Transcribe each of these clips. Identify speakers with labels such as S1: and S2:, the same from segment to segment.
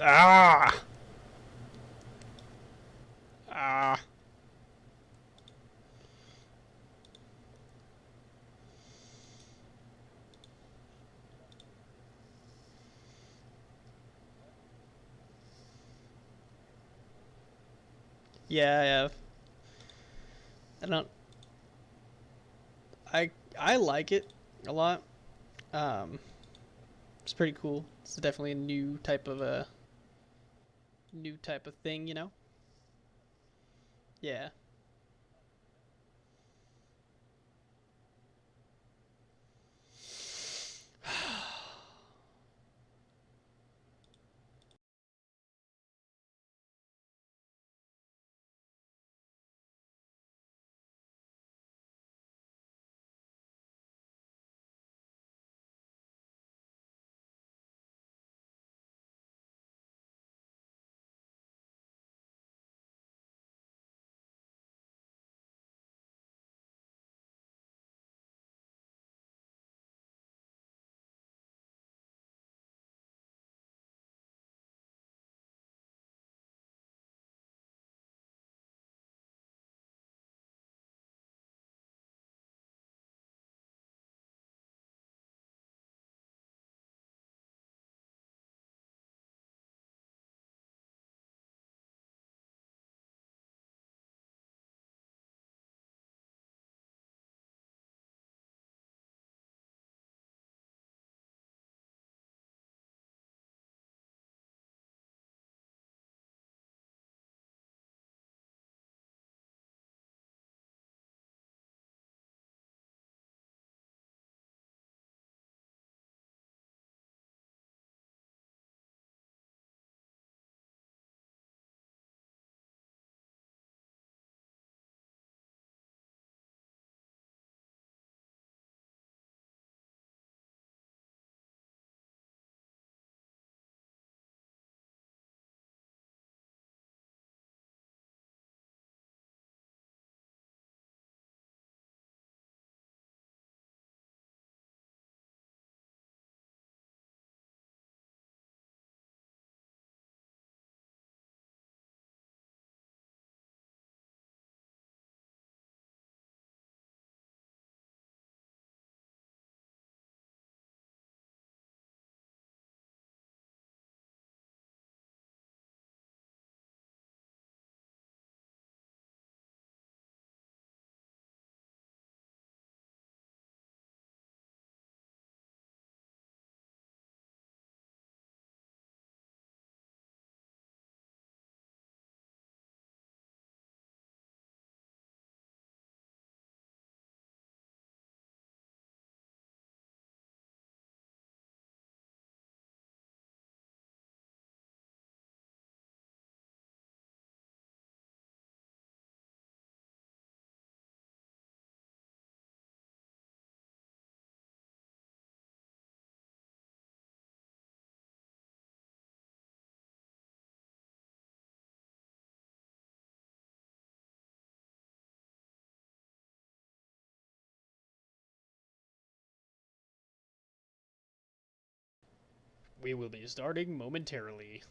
S1: Ah! Ah! Yeah, I have. I don't. I like it a lot. Um, it's pretty cool. It's definitely a new type of thing, you know. Yeah. We will be starting momentarily.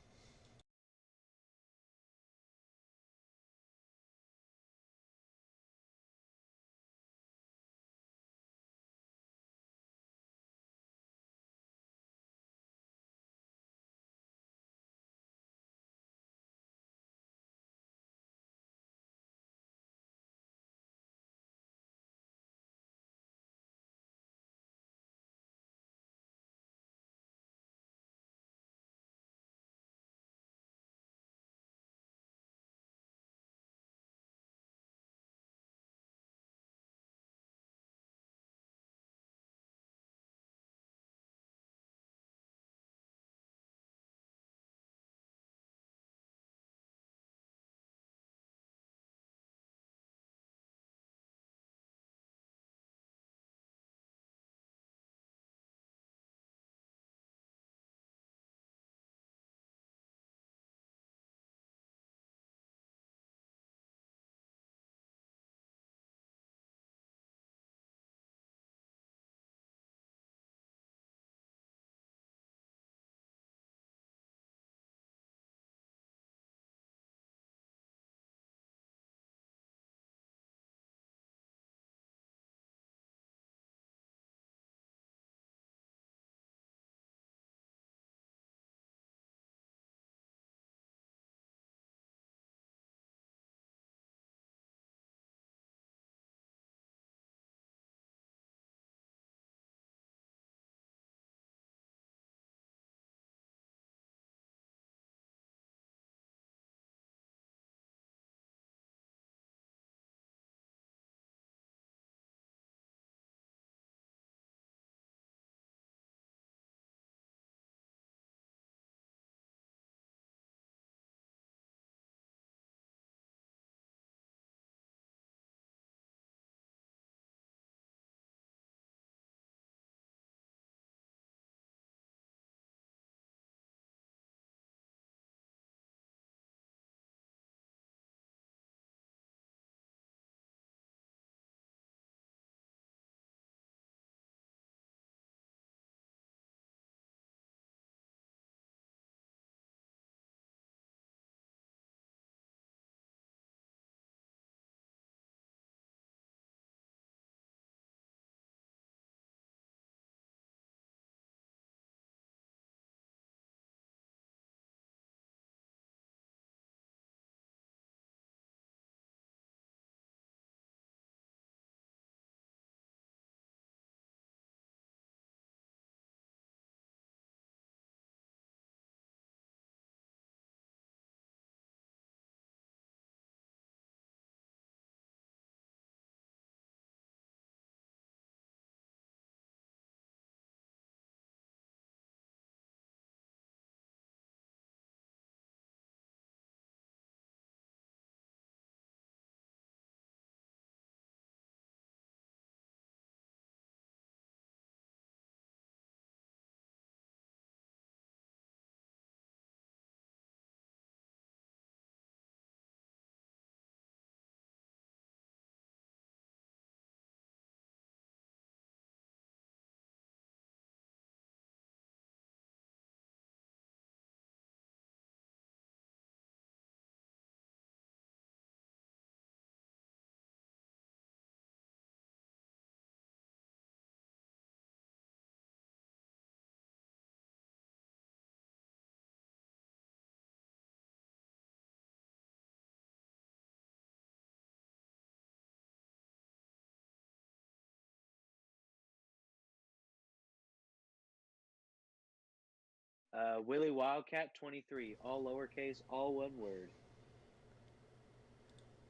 S2: Willie Wildcat 23, all lowercase, all one word.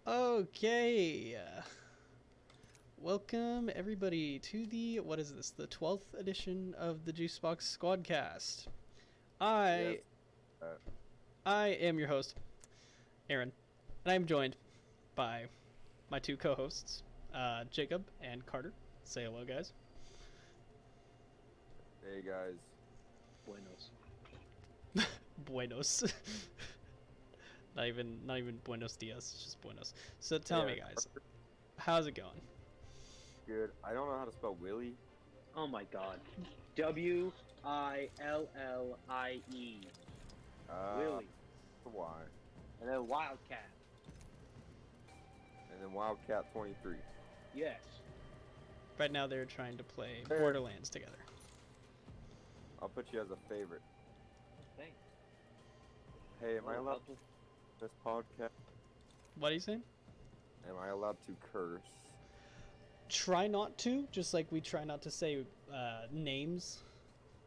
S1: Okay. Welcome everybody to the what is this? The 12th edition of the Juiceboxsquadcast. I
S3: Yes.
S1: I am your host, Aaron, and I'm joined by my two co-hosts, Jacob and Carter. Say hello, guys.
S3: Hey guys.
S2: Buenos.
S1: Buenos. not even Buenos Dias, it's just Buenos. So tell me, guys, how's it going?
S3: Good. I don't know how to spell Willie.
S2: Oh my god. Willie. Willie.
S3: The Y.
S2: And then Wildcat.
S3: And then Wildcat 23.
S2: Yes.
S1: Right now they're trying to play Borderlands together.
S3: I'll put you as a favorite.
S2: Thanks.
S3: Hey, am I allowed to this podcast?
S1: What are you saying?
S3: Am I allowed to curse?
S1: Try not to, just like we try not to say names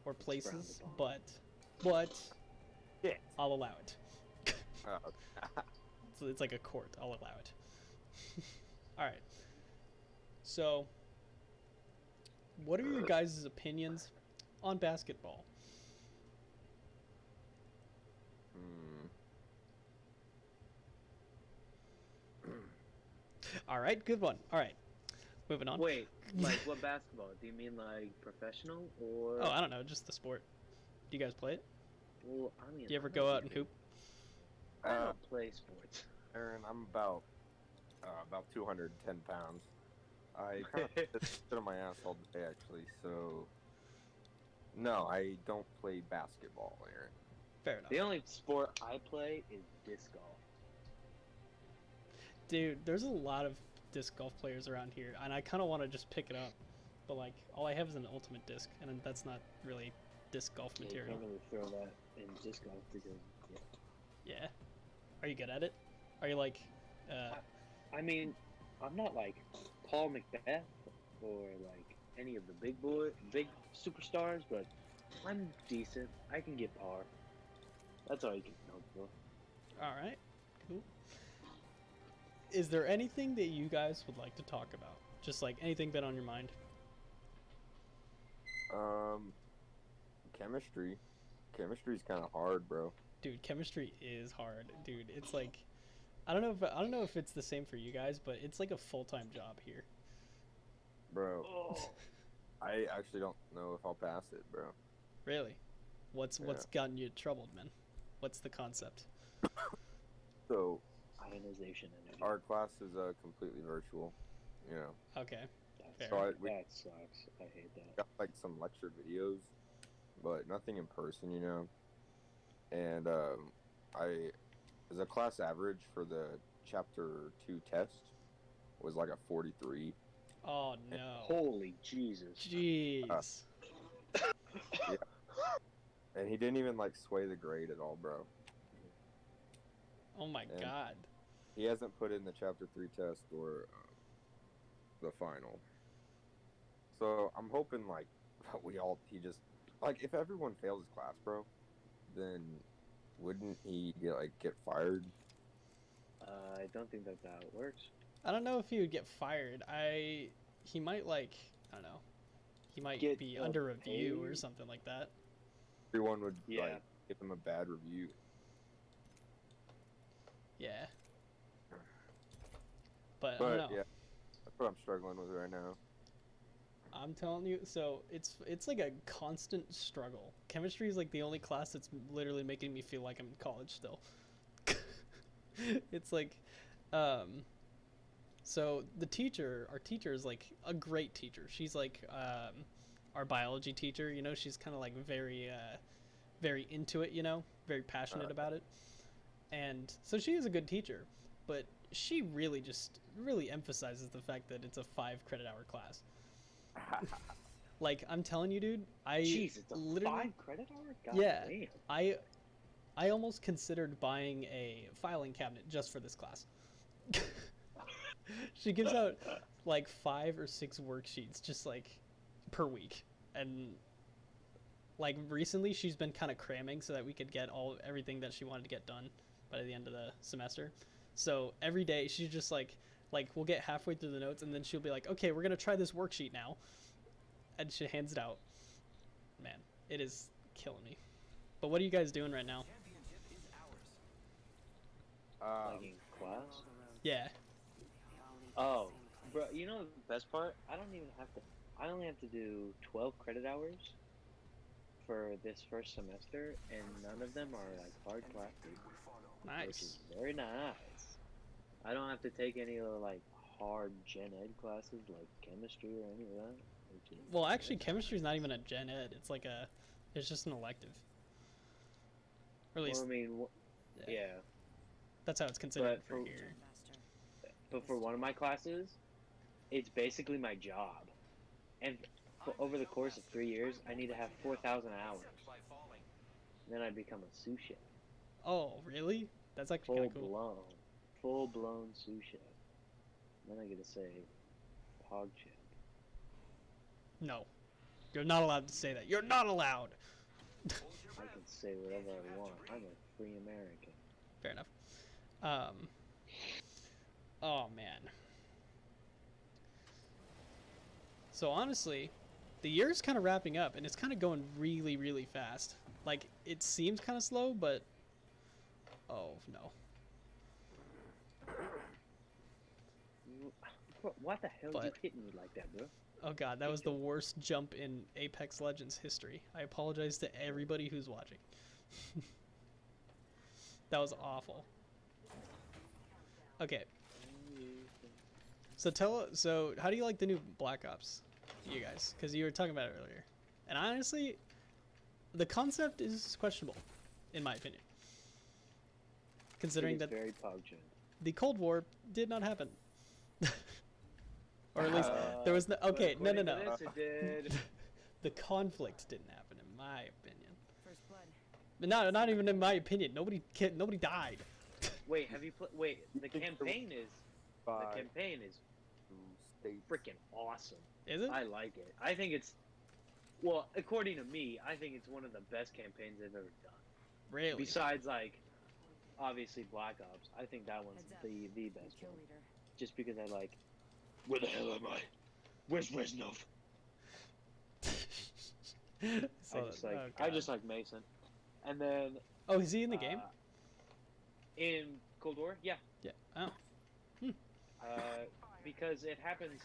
S1: or places, but
S3: Yeah.
S1: I'll allow it.
S3: Oh.
S1: So it's like a court. I'll allow it. All right. So, what are your guys' opinions on basketball? All right, good one. All right, moving on.
S2: Wait, like what basketball? Do you mean like professional or?
S1: Oh, I don't know, just the sport. Do you guys play it?
S2: Well, I mean,
S1: Do you ever go out and hoop?
S2: I don't play sports.
S3: Aaron, I'm about 210 pounds. I kind of sit on my ass all day, actually, so... No, I don't play basketball, Aaron.
S1: Fair enough.
S2: The only sport I play is disc golf.
S1: Dude, there's a lot of disc golf players around here, and I kind of want to just pick it up. But, like, all I have is an ultimate disc, and that's not really disc golf material.
S2: You can't really throw that in disc golf because...
S1: Yeah. Are you good at it? Are you, like...
S2: I mean, I'm not like Paul McBeth or like any of the big superstars, but I'm decent. I can get par. That's all you can know for.
S1: All right, cool. Is there anything that you guys would like to talk about? Just like anything been on your mind?
S3: Chemistry. Chemistry's kind of hard, bro.
S1: Dude, chemistry is hard. Dude, it's like I don't know if it's the same for you guys, but it's like a full-time job here.
S3: Bro.
S2: Oh.
S3: I actually don't know if I'll pass it, bro.
S1: Really? What's gotten you troubled, man? What's the concept?
S3: So,
S2: Ionization energy.
S3: our class is completely virtual, you know.
S1: Okay.
S2: That sucks. I hate that.
S3: Got like some lecture videos, but nothing in person, you know. And as a class average for the chapter 2 test was like a 43.
S1: Oh no.
S2: Holy Jesus.
S1: Jeez.
S3: Yeah. And he didn't even like sway the grade at all, bro.
S1: Oh my god.
S3: He hasn't put in the chapter 3 test or the final. So I'm hoping like he just like if everyone fails his class, bro, then wouldn't he get fired?
S2: I don't think that's how it works.
S1: I don't know if he would get fired. He might like, I don't know. He might be under review or something like that.
S3: Everyone would like give him a bad review.
S1: Yeah. But I don't know.
S3: Yeah, that's what I'm struggling with right now.
S1: I'm telling you, so it's like a constant struggle. Chemistry is like the only class that's literally making me feel like I'm in college still. It's like, so our teacher is like a great teacher. She's like our biology teacher, you know, she's kind of like very into it, you know, very passionate about it. And so she is a good teacher, but she really emphasizes the fact that it's a 5 credit hour class. Like, I'm telling you, dude,
S2: Jeez, it's a 5 credit hour? God damn.
S1: I almost considered buying a filing cabinet just for this class. She gives out like 5 or 6 worksheets just like per week, and like recently she's been kind of cramming so that we could get everything that she wanted to get done by the end of the semester. So every day she's just like we'll get halfway through the notes and then she'll be like, okay, we're gonna try this worksheet now, and she hands it out. Man, it is killing me. But what are you guys doing right now?
S2: Like in class?
S1: Yeah.
S2: Oh, bro, you know the best part? I only have to do 12 credit hours for this first semester, and none of them are like hard classes.
S1: Nice.
S2: Which is very nice. I don't have to take any of the like hard gen ed classes like chemistry or any of that.
S1: Well, actually, chemistry is not even a gen ed. It's just an elective. Or at least,
S2: well, I mean, yeah.
S1: That's how it's considered
S2: But
S1: for here.
S2: But for one of my classes, it's basically my job. And over the course of 3 years, I need to have 4,000 hours. Then I become a sous chef.
S1: Oh, really? That's actually kind of cool.
S2: Full-blown sous chef. Then I get to say hog chef.
S1: No. You're not allowed to say that. You're not allowed!
S2: I can say whatever I want. I'm a free American.
S1: Fair enough. Oh, man. So honestly, the year's kind of wrapping up, and it's kind of going really, really fast. Like, it seems kind of slow, but... Oh, no.
S2: What the hell are you hitting me like that, bro?
S1: Oh god, that was the worst jump in Apex Legends history. I apologize to everybody who's watching. That was awful. Okay. So how do you like the new Black Ops, you guys? Because you were talking about it earlier. And honestly, the concept is questionable, in my opinion. Considering that
S2: very pungent.
S1: The Cold War did not happen. Or at least there was no. Okay, no.
S2: This, it did.
S1: The conflict didn't happen, in my opinion. First blood. But not even in my opinion. Nobody died.
S2: Wait, have you played? Wait, the campaign is freaking awesome.
S1: Is it?
S2: I like it. I think it's, well, according to me, I think it's one of the best campaigns they've ever done.
S1: Really?
S2: Besides, like, obviously Black Ops, I think that one's the best one. Just because I like. Where the hell am I? Where's Reznov? I just like Mason. And then
S1: oh, is he in the game?
S2: In Cold War? Yeah.
S1: Yeah. Oh.
S2: Because it happens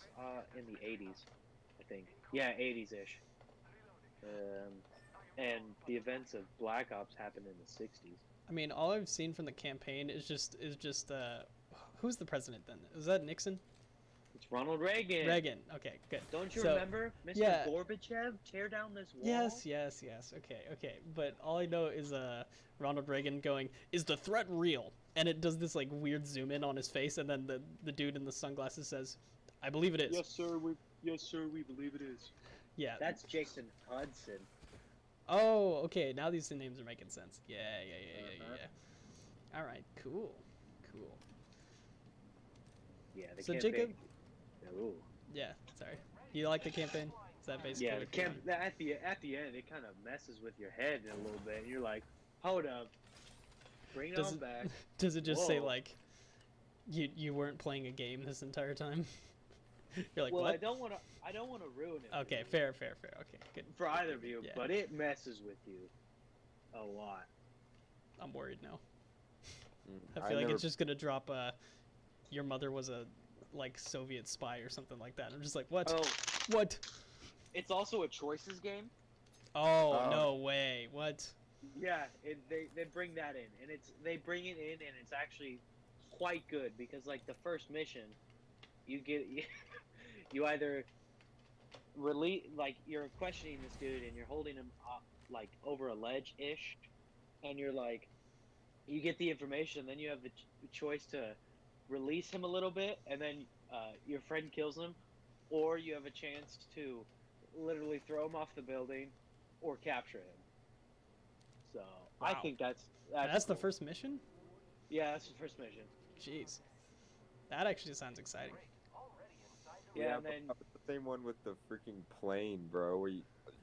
S2: in the 80s, I think. Yeah, 80s-ish. And the events of Black Ops happened in the 60s.
S1: I mean, all I've seen from the campaign is just who's the president then? Is that Nixon?
S2: It's Ronald Reagan.
S1: Reagan. Okay, good.
S2: Don't you remember Mr. Gorbachev tear down this wall?
S1: Yes. Okay. But all I know is Ronald Reagan going, "Is the threat real?" And it does this like weird zoom in on his face, and then the dude in the sunglasses says, "I believe it is."
S2: Yes, sir. We believe it is.
S1: Yeah.
S2: That's Jason Hudson.
S1: Oh, okay. Now these names are making sense. Yeah. All right. Cool.
S2: Yeah.
S1: So
S2: campaign.
S1: Jacob.
S2: Ooh.
S1: Yeah. Sorry. You like the campaign? Is that basically?
S2: Yeah. At the end, it kind of messes with your head a little bit. And you're like, hold up, bring it on back.
S1: Does it just say like, you weren't playing a game this entire time? You're like,
S2: well,
S1: what?
S2: I don't want to ruin it.
S1: Okay, fair. Okay, good.
S2: For either of you,
S1: Yeah.
S2: but it messes with you a lot.
S1: I'm worried now. I feel like it's just gonna drop. Your mother was a like Soviet spy or something like that. I'm just like, what?
S2: Oh,
S1: what?
S2: It's also a choices game.
S1: Oh, no way! What?
S2: Yeah, they bring that in, and they bring it in, and it's actually quite good because like the first mission, you either release, like, you're questioning this dude and you're holding him up, like over a ledge ish, and you're like, you get the information, then you have the choice to release him a little bit, and then your friend kills him, or you have a chance to literally throw him off the building or capture him. So
S1: wow.
S2: I think that's
S1: the
S2: cool.
S1: first mission.
S2: Yeah, that's the first mission.
S1: Jeez, that actually sounds exciting.
S2: Yeah, and then
S3: same one with the freaking plane, bro. Where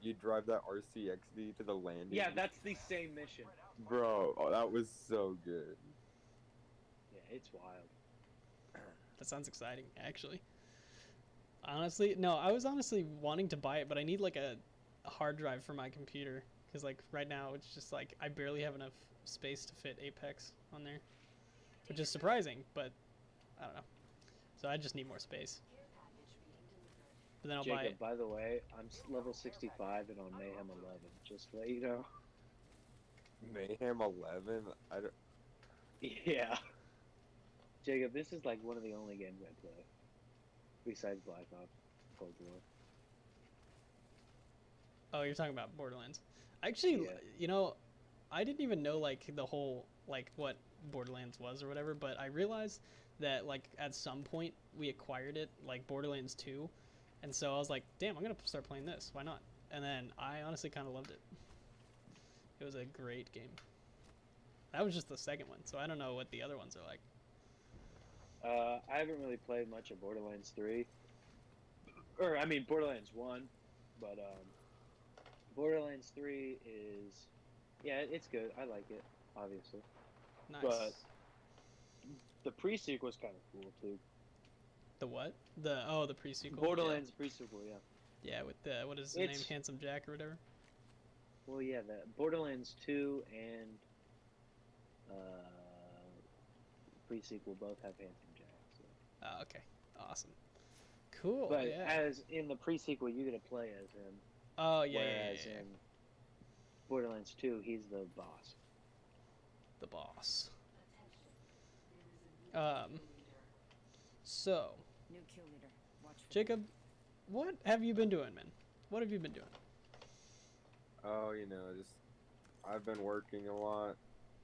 S3: you drive that RCXD to the landing.
S2: Yeah, that's the same mission.
S3: Bro, oh, that was so good.
S2: Yeah, it's wild.
S1: That sounds exciting, actually. Honestly, no, I was honestly wanting to buy it, but I need like a hard drive for my computer because like right now it's just like I barely have enough space to fit Apex on there, which is surprising, but I don't know. So I just need more space. But then I'll buy
S2: Jacob,
S1: it.
S2: by the way, I'm level 65 and on Mayhem 11. Just to let you know.
S3: Mayhem 11. I don't.
S2: Yeah. Jacob, this is like one of the only games I play. Besides Black Ops Cold War.
S1: Oh, you're talking about Borderlands. Actually,
S2: Yeah.
S1: you know, I didn't even know like the whole like what Borderlands was or whatever, but I realized that like at some point we acquired it, like Borderlands 2, and so I was like, damn, I'm gonna start playing this. Why not? And then I honestly kind of loved it. It was a great game. That was just the second one, so I don't know what the other ones are like.
S2: I haven't really played much of Borderlands 3. Or, I mean, Borderlands 1. But, Borderlands 3 is... Yeah, it's good. I like it, obviously.
S1: Nice.
S2: But the pre-sequel's kind of cool, too.
S1: The what? The pre-sequel.
S2: Borderlands pre-sequel, yeah.
S1: Yeah, with the what is his name, Handsome Jack or whatever.
S2: Well, yeah, the Borderlands 2 and pre-sequel both have Handsome Jack. So.
S1: Oh, okay. Awesome. Cool.
S2: But
S1: yeah.
S2: as in the pre-sequel, you get to play as him.
S1: Oh yeah.
S2: Whereas
S1: yeah.
S2: in Borderlands 2, he's the boss.
S1: The boss. So,
S4: New kill leader. Watch for
S1: Jacob, what have you been doing, man? What have you been doing?
S3: Oh, you know, just I've been working a lot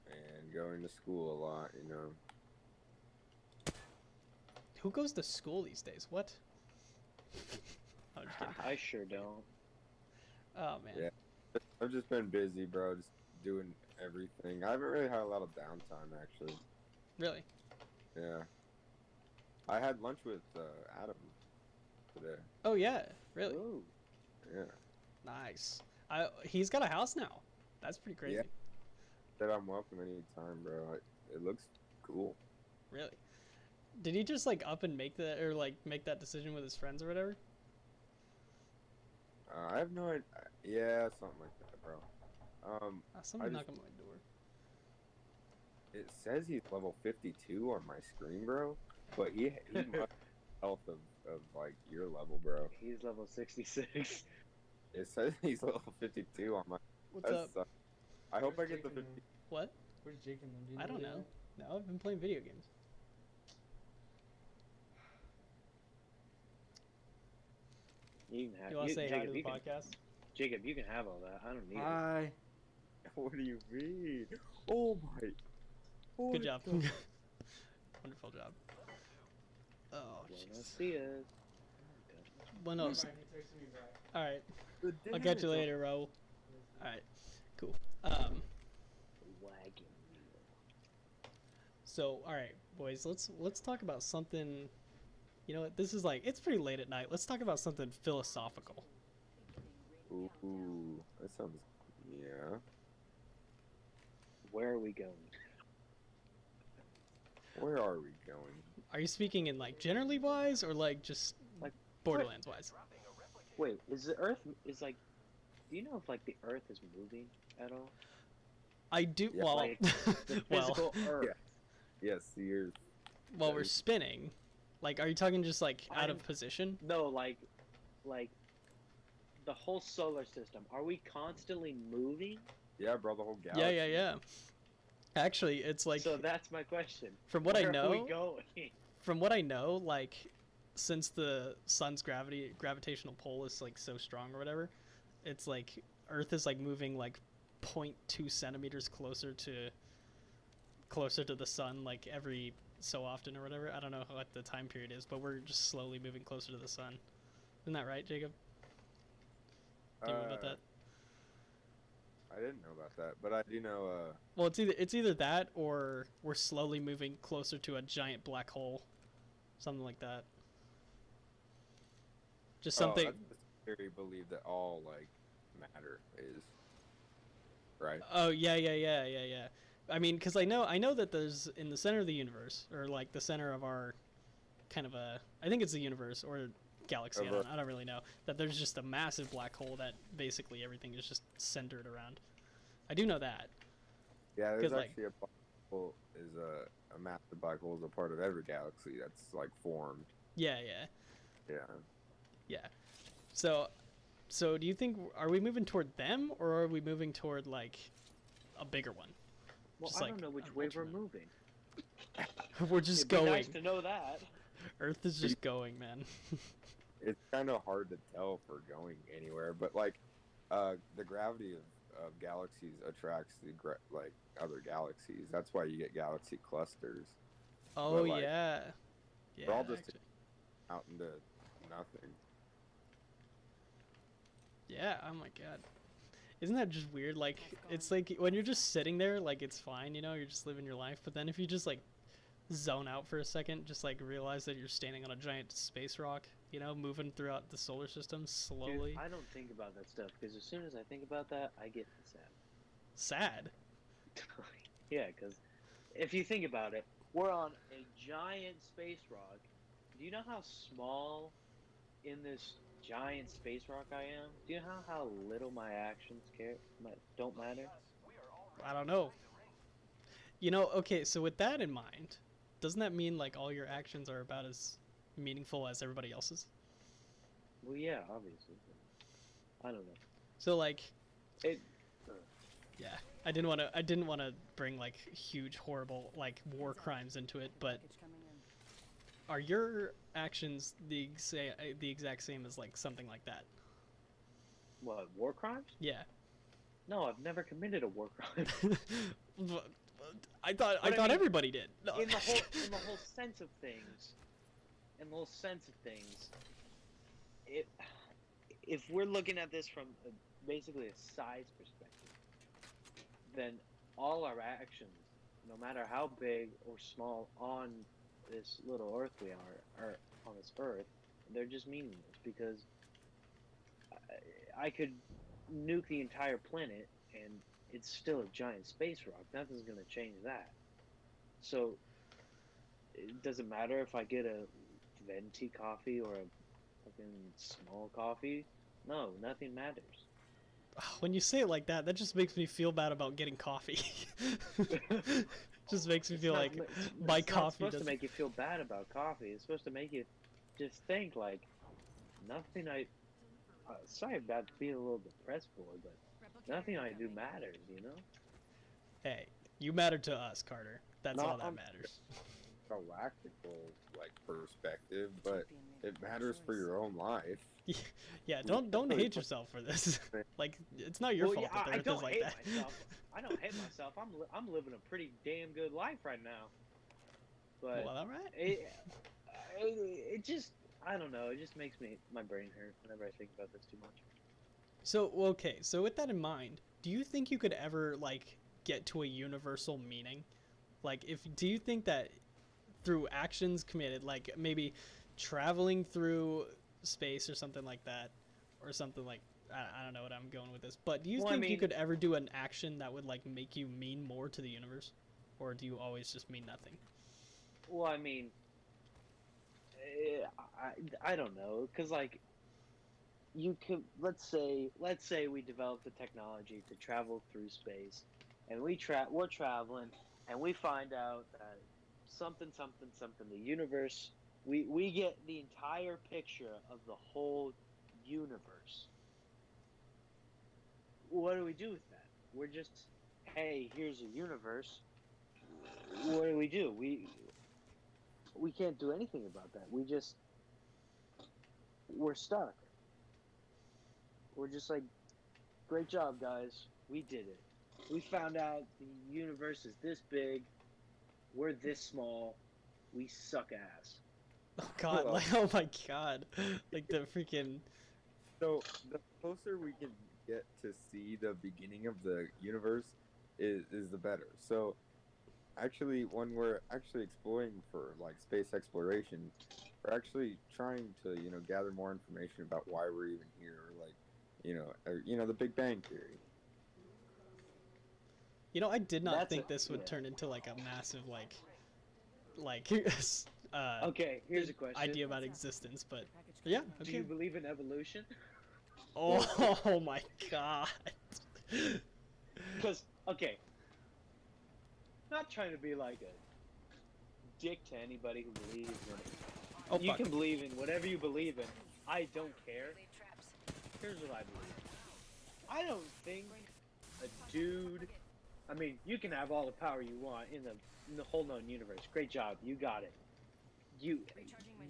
S3: and going to school a lot. You know.
S1: Who goes to school these days? What? I'm just kidding.
S2: I sure don't.
S1: Oh man.
S3: Yeah. I've just been busy, bro. Just doing everything. I haven't really had a lot of downtime, actually.
S1: Really?
S3: Yeah. I had lunch with Adam today.
S1: Oh yeah. Really?
S2: Ooh.
S3: Yeah.
S1: Nice. He's got a house now. That's pretty crazy.
S3: Yeah. Said I'm welcome anytime, bro. It looks cool.
S1: Really? Did he just like up and make that decision with his friends or whatever?
S3: I have no idea. Yeah, something like that, bro.
S1: Somebody
S3: I
S1: knock
S3: just-
S1: on my door.
S3: It says he's level 52 on my screen, bro. But he must have health of like your level, bro.
S2: He's level 66.
S3: It says he's level 52 on my.
S1: What's
S3: That
S1: up?
S3: sucks. I hope I
S5: Where's
S3: get the
S5: Jake
S3: 50.
S5: and
S1: What?
S5: Where's Jake and them? Do you
S1: I don't
S5: where
S1: know.
S5: they're
S1: No, I've been playing video games.
S2: You can have.
S1: You want to say hi
S2: Jacob,
S1: to the
S2: you can,
S1: podcast?
S2: Jacob, you can have all that. I don't need
S5: at?
S2: it.
S5: Hi.
S3: What do you mean? Oh my. Oh
S1: Good
S3: my
S1: job.
S3: God.
S1: Wonderful job. Oh,
S2: Buenos
S1: jeez.
S2: dias.
S1: Buenos.
S5: Right, he texted me back.
S1: All right.
S3: The
S1: I'll catch you
S3: dinner is
S1: later, Ro. All right. Cool.
S2: Wagon.
S1: So, all right, boys. Let's talk about something. You know what? This is like it's pretty late at night. Let's talk about something philosophical.
S3: Ooh, that sounds. Yeah.
S2: Where are we going?
S3: Where are we going?
S1: Are you speaking in like generally wise or like just
S2: Like,
S1: Borderlands wise?
S2: Wait, is the Earth is like? Do you know if like the Earth is moving at all?
S1: I do.
S3: Yeah,
S1: well,
S2: like, The
S1: well,
S2: physical Earth.
S3: Yes, you're.
S1: while we're spinning. Like, are you talking just like out of
S2: I'm-
S1: position?
S2: No, like the whole solar system. Are we constantly moving?
S3: Yeah, bro, the whole galaxy.
S1: Yeah. Actually, it's like
S2: So that's my question.
S1: from what
S2: Where
S1: I
S2: Are
S1: know,
S2: we going?
S1: from what I know, like since the sun's gravitational pull is like so strong or whatever, it's like Earth is like moving like 0.2 centimeters closer to the sun like every so often or whatever. I don't know what the time period is, but we're just slowly moving closer to the sun. Isn't that right, Jacob? Do you know about that?
S3: I didn't know about that, but I do know.
S1: Well, it's either that or we're slowly moving closer to a giant black hole, something like that. Just something.
S3: That's the theory believe that all like matter is right.
S1: Oh yeah. I mean, because I know that there's in the center of the universe, or like the center of our kind of a, I think it's the universe or galaxy. I don't really know. That there's just a massive black hole that basically everything is just centered around. I do know that.
S3: Yeah, there's
S1: 'Cause, like-
S3: actually a black hole is a massive black hole is a part of every galaxy that's like formed.
S1: Yeah. So do you think, are we moving toward them, or are we moving toward like a bigger one?
S2: Well,
S1: Just
S2: I
S1: like
S2: don't know which
S1: an
S2: way we're
S1: ultimate.
S2: moving.
S1: We're just
S2: It'd be
S1: going.
S2: nice to know that.
S1: Earth is just going, man.
S3: It's kind of hard to tell if we're going anywhere, but like the gravity of galaxies attracts like other galaxies. That's why you get galaxy clusters
S1: Oh
S3: like,
S1: yeah. Yeah.
S3: we're all just
S1: actually.
S3: out into nothing.
S1: Yeah. Oh my god. Isn't that just weird? Like, it's like when you're just sitting there, like it's fine, you know, you're just living your life. But then if you just like zone out for a second, just like realize that you're standing on a giant space rock, you know, moving throughout the solar system slowly.
S2: Dude, I don't think about that stuff because as soon as I think about that, I get sad.
S1: Sad.
S2: Yeah, because if you think about it, we're on a giant space rock. Do you know how small in this giant space rock I am? Do you know how little my actions don't matter?
S1: I don't know. You know, okay, so with that in mind, doesn't that mean like all your actions are about as meaningful as everybody else's?
S2: Well, yeah, obviously. I don't know.
S1: So like,
S2: It.
S1: yeah, I didn't want to bring like huge horrible like war crimes into it, but
S4: Package coming in.
S1: are your actions the exact same as like something like that?
S2: What, war crimes?
S1: Yeah.
S2: No, I've never committed a war crime.
S1: But I thought
S2: But I mean,
S1: everybody did. No.
S2: in the whole sense of things, if we're looking at this from basically a size perspective, then all our actions, no matter how big or small on this little Earth we are on this Earth, they're just meaningless because I could nuke the entire planet and it's still a giant space rock. Nothing's gonna change that. So it doesn't matter if I get a venti coffee or a fucking small coffee. No, nothing matters.
S1: When you say it like that, that just makes me feel bad about getting coffee. Just makes me feel like my
S2: it's not
S1: coffee
S2: supposed
S1: doesn't.
S2: to make you feel bad about coffee. It's supposed to make you just think like nothing I. Sorry about being a little depressed for, but nothing I do matters. You know.
S1: Hey, you matter to us, Carter. That's
S3: No,
S1: all that
S3: I'm-
S1: matters.
S3: Galactical like perspective, but it matters for your own life.
S1: Yeah, don't hate yourself for this. Like, it's not your
S2: Well,
S1: fault
S2: yeah,
S1: that the
S2: I
S1: Earth
S2: don't
S1: is like
S2: hate
S1: that.
S2: myself. I don't hate myself. I'm living a pretty damn good life right now. But
S1: Well, all right.
S2: it just I don't know. It just makes my brain hurt whenever I think about this too much.
S1: So, okay, so with that in mind, do you think you could ever like get to a universal meaning? Like, do you think that through actions committed, like maybe traveling through space or something like that, or something like, I don't know what I'm going with this, but do you
S2: Well, I
S1: think you
S2: mean-
S1: could ever do an action that would like make you mean more to the universe, or do you always just mean nothing?
S2: Well, I mean, I don't know, cause like you could let's say we develop the technology to travel through space, and we're traveling, and we find out that something the universe we get the entire picture of the whole universe. What do we do with that? We're just, hey, here's a universe. What do? We can't do anything about that. We're stuck. We're just like, great job, guys. We did it. We found out the universe is this big. We're this small. We suck ass.
S1: Oh God!
S3: Well-
S1: Like, oh my God! Like the freaking.
S3: So the closer we can get to see the beginning of the universe is the better. So actually, when we're actually exploring for like space exploration, we're actually trying to, gather more information about why we're even here, or like, the Big Bang Theory.
S1: I did not think this would
S2: yeah.
S1: turn into like a massive like
S2: Okay, here's a question.
S1: idea about existence, but yeah,
S2: Do you
S1: okay.
S2: believe in evolution?
S1: Oh my god.
S2: Because, okay, not trying to be like a dick to anybody who believes in it.
S1: Oh,
S2: You
S1: fuck.
S2: can believe in whatever you believe in. I don't care. Here's what I believe. I don't think a dude. I mean, you can have all the power you want in the whole known universe. Great job, you got it.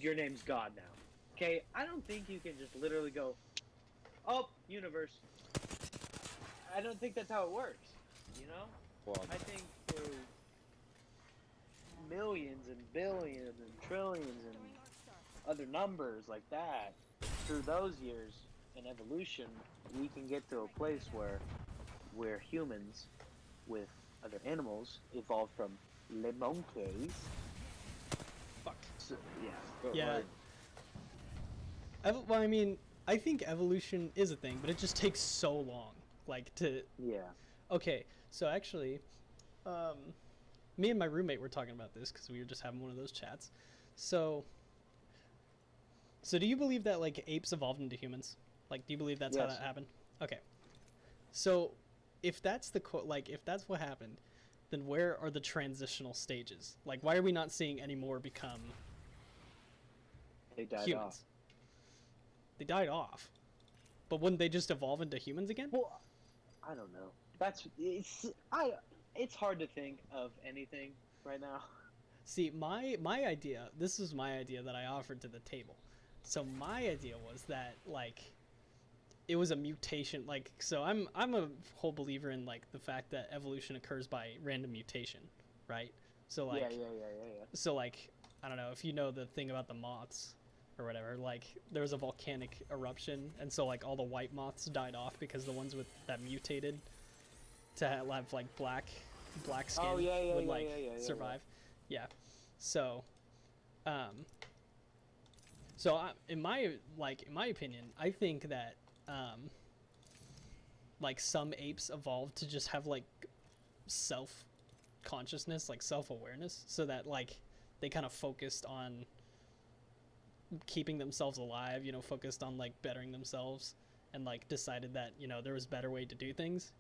S2: Your name's God now. Okay, I don't think you can just literally go, oh, universe. I don't think that's how it works. You know?
S3: Well,
S2: I think through millions and billions and trillions and other numbers like that, through those years in evolution, we can get to a place where we're humans with other animals evolved from le monkeys.
S1: Fuck.
S2: So, yeah.
S3: but,
S1: Yeah.
S3: like,
S1: Well, I mean, I think evolution is a thing, but it just takes so long. Like to
S2: Yeah.
S1: Okay, so actually, me and my roommate were talking about this because we were just having one of those chats. So do you believe that like apes evolved into humans? Like, do you believe that's how
S2: Yes.
S1: that happened? Okay. So, if that's if that's what happened, then where are the transitional stages? Like, why are we not seeing any more become
S2: They died
S1: humans?
S2: off.
S1: They died off, but wouldn't they just evolve into humans again?
S2: Well, I don't know. It's hard to think of anything right now.
S1: See, my idea, this is my idea that I offered to the table. So my idea was that like it was a mutation, like, so I'm a whole believer in like the fact that evolution occurs by random mutation, right? So like
S2: Yeah.
S1: so like I don't know if you know the thing about the moths or whatever, like there was a volcanic eruption and so like all the white moths died off because the ones that mutated to have like black skin
S2: Oh, yeah,
S1: would
S2: yeah,
S1: like
S2: yeah.
S1: survive. Yeah. So in my opinion, I think that like some apes evolved to just have like self consciousness, like self awareness, so that like they kind of focused on keeping themselves alive, focused on like bettering themselves, and like decided that there was a better way to do things,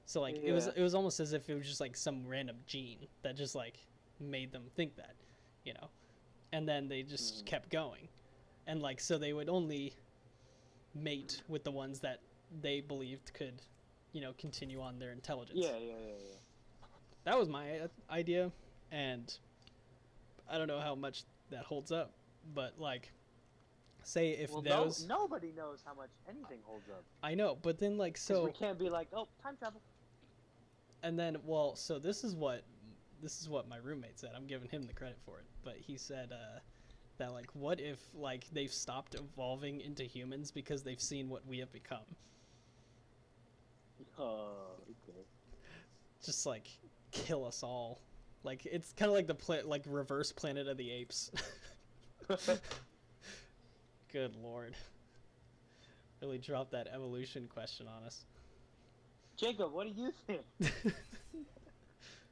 S1: so like it was almost as if it was just like some random gene that just like made them think that, and then they just kept going, and like so they would only mate with the ones that they believed could continue on their intelligence.
S2: Yeah.
S1: That was my idea, and I don't know how much that holds up, but like say if those
S2: nobody knows how much anything holds up.
S1: I know, but then like
S2: 'Cause
S1: so
S2: we can't be like, oh, time travel.
S1: and then so this is what my roommate said. I'm giving him the credit for it, but he said that like what if like they've stopped evolving into humans because they've seen what we have become,
S2: Okay.
S1: just like kill us all. Like it's kind of like the reverse Planet of the Apes. Good lord, really dropped that evolution question on us.
S2: Jacob, what do you think?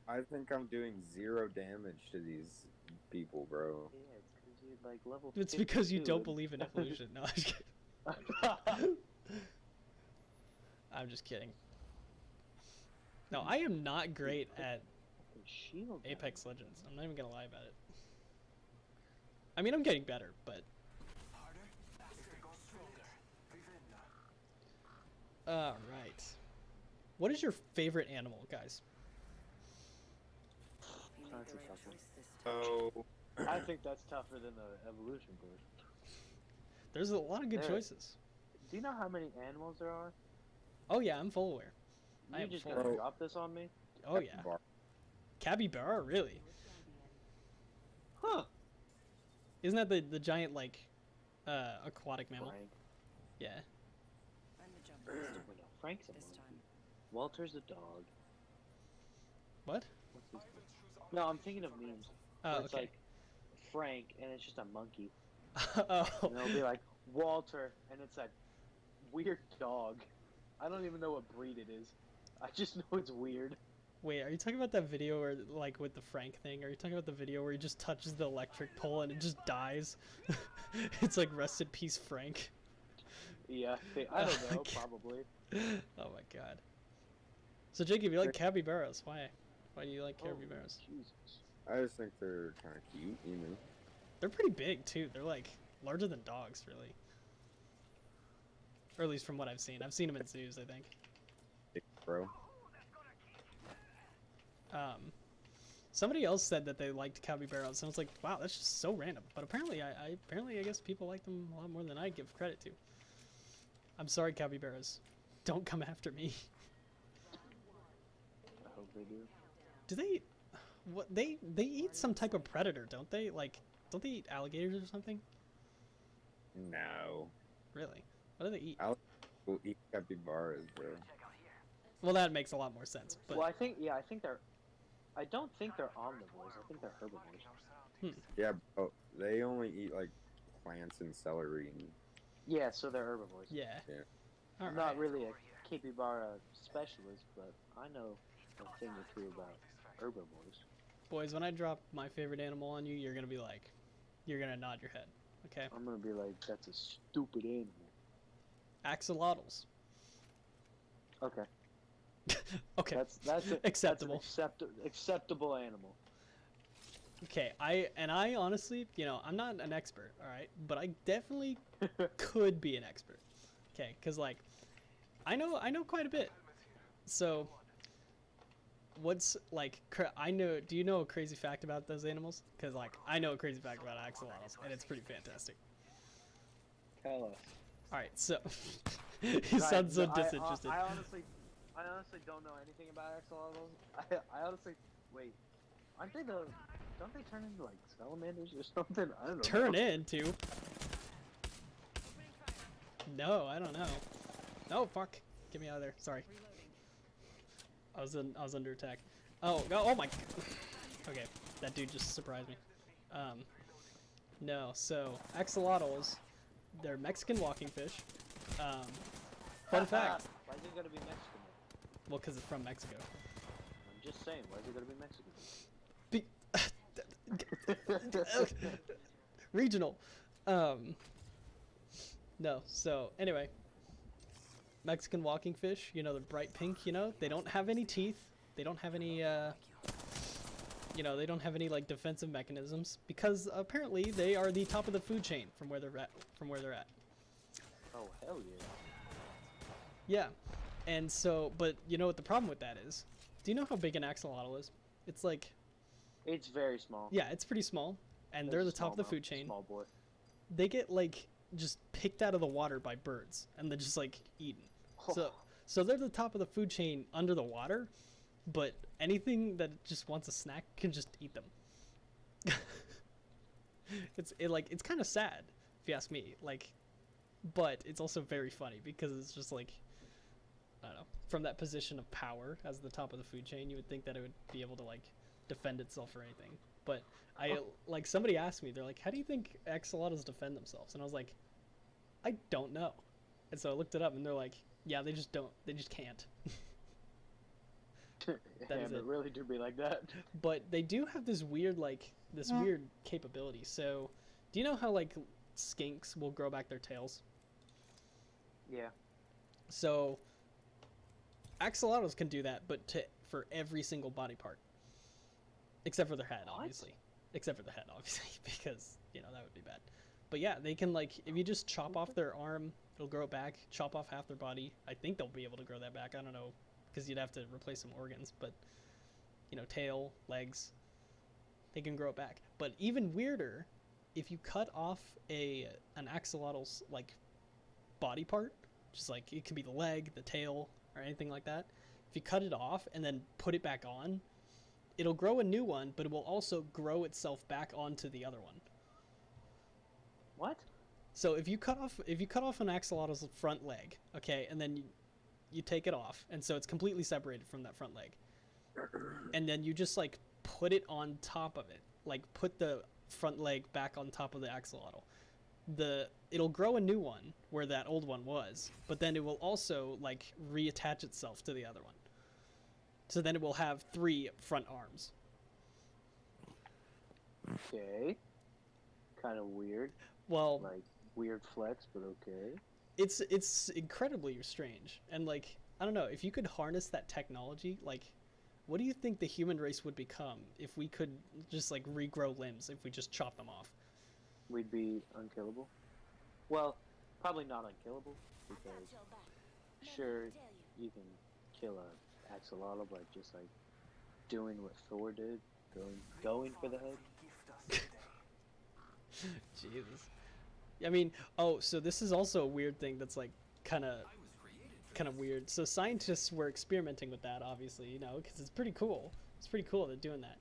S3: I think I'm doing 0 damage to these people, bro.
S2: Yeah, it's because you're like level.
S1: It's because you
S2: 52.
S1: don't believe in evolution. No, I'm just kidding. I'm just kidding. No, I am not great at
S2: Shield.
S1: Apex Legends. I'm not even gonna lie about it. I mean, I'm getting better, but all right. What is your favorite animal, guys?
S2: That's a tough one.
S3: So,
S2: I think that's tougher than the evolution version.
S1: There's a lot of good
S2: There.
S1: choices.
S2: Do you know how many animals there are?
S1: Oh yeah, I'm full aware. I
S2: You
S1: am
S2: just
S1: full.
S2: gonna drop this on me?
S1: Oh yeah, capybara, really?
S2: Huh.
S1: Isn't that the giant like aquatic mammal?
S2: Frank.
S1: Yeah.
S2: No, Frank's a monkey. Walter's a dog.
S1: What?
S2: What's his name? No, I'm thinking of memes.
S1: Oh,
S2: where it's
S1: okay.
S2: like Frank, and it's just a monkey.
S1: Oh.
S2: And it'll be like Walter, and it's a weird dog. I don't even know what breed it is. I just know it's weird.
S1: Wait, are you talking about that video where, like, with the Frank thing? Are you talking about the video where he just touches the electric pole and it just dies? It's like, rest in peace, Frank.
S2: Yeah, I don't know,
S1: Okay.
S2: probably.
S1: Oh my god. So, Jacob, you like capybaras. Why? Why do you like capybaras?
S2: Oh, Jesus.
S3: I just think they're kind of cute, you know.
S1: They're pretty big, too. They're, like, larger than dogs, really. Or at least from what I've seen. I've seen them in zoos, I think.
S3: Bro.
S1: Somebody else said that they liked capybaras, and I was like, wow, that's just so random. But apparently, I guess people like them a lot more than I give credit to. I'm sorry, capybaras. Don't come after me.
S2: I hope they do.
S1: Do they? What they eat some type of predator, don't they? Like, don't they eat alligators or something?
S3: No.
S1: Really? What do they eat?
S3: We'll eat capybaras, bro.
S1: Well, that makes a lot more sense. But
S2: Well, I think they're. I don't think they're omnivores. I think they're herbivores.
S3: Yeah, bro. They only eat, like, plants and celery and...
S2: Yeah, so they're herbivores.
S1: yeah.
S3: Yeah.
S1: All
S2: I'm
S1: right.
S2: not really a capybara specialist, but I know a thing or two about herbivores.
S1: Boys, when I drop my favorite animal on you, you're gonna be like, you're gonna nod your head. Okay.
S2: I'm gonna be like, that's a stupid animal.
S1: Axolotls.
S2: Okay.
S1: Okay.
S2: That's
S1: Acceptable.
S2: That's an acceptable animal.
S1: Okay, I honestly, you know, I'm not an expert, all right, but I definitely could be an expert. Okay, because like, I know quite a bit. So, what's like, do you know a crazy fact about those animals? Because like, I know a crazy fact about axolotls, and it's pretty fantastic.
S2: Tell us.
S1: All right, so he sounds so disinterested.
S2: I honestly don't know anything about axolotls. I honestly wait. Don't they turn into like salamanders or something? I don't know.
S1: Turn into? No, I don't know. Oh fuck! Get me out of there. Sorry. I was under attack. Oh my. Okay, that dude just surprised me. No. So axolotls, they're Mexican walking fish. Fun fact.
S2: Why is it gotta be Mexican?
S1: Well, because it's from Mexico.
S2: I'm just saying. Why is it gotta be Mexican?
S1: Regional. No. So anyway, Mexican walking fish. You know, they're bright pink. You know, they don't have any teeth. They don't have any. You know, they don't have any like defensive mechanisms because apparently they are the top of the food chain from where they're at.
S2: Oh hell yeah.
S1: Yeah, and so, but you know what the problem with that is? Do you know how big an axolotl is? It's like.
S2: It's very small.
S1: Yeah, it's pretty small, and they're the top of the food chain.
S2: Small boy.
S1: They get like just picked out of the water by birds, and they're just like eaten. So they're the top of the food chain under the water, but anything that just wants a snack can just eat them. It's kind of sad if you ask me. Like, but it's also very funny because it's just like, I don't know, from that position of power as the top of the food chain, you would think that it would be able to like defend itself or anything. But like somebody asked me, they're like, how do you think axolotls defend themselves? And I was like, I don't know. And so I looked it up, and they're like, yeah, they just can't. That is
S2: it
S1: it.
S2: really do be like that.
S1: But they do have this weird weird capability. So do you know how like skinks will grow back their tails?
S2: Yeah.
S1: So axolotls can do that, but for every single body part. Except for their head,
S2: What?
S1: obviously. Except for the head, obviously, because, you know, that would be bad. But yeah, they can, like, if you just chop off their arm, it'll grow it back. Chop off half their body. I think they'll be able to grow that back. I don't know, because you'd have to replace some organs. But, you know, tail, legs, they can grow it back. But even weirder, if you cut off an axolotl's, like, body part, just like, it could be the leg, the tail, or anything like that. If you cut it off and then put it back on, it'll grow a new one, but it will also grow itself back onto the other one.
S2: What?
S1: So if you cut off an axolotl's front leg, okay, and then you take it off, and so it's completely separated from that front leg, and then you just like put it on top of it, like put the front leg back on top of the axolotl. It'll grow a new one where that old one was, but then it will also like reattach itself to the other one. So then it will have 3 front arms.
S2: Okay. Kind of weird.
S1: Well,
S2: Like, weird flex, but okay.
S1: it's incredibly strange. And like, I don't know, if you could harness that technology, like, what do you think the human race would become if we could just like regrow limbs, if we just chop them off?
S2: We'd be unkillable. Well, probably not unkillable, because sure, you can kill a axolotl by just like doing what Thor did, going for the head.
S1: Jesus. I mean, so this is also a weird thing that's like kind of weird. So scientists were experimenting with that, obviously, you know, because it's pretty cool. It's pretty cool they're doing that.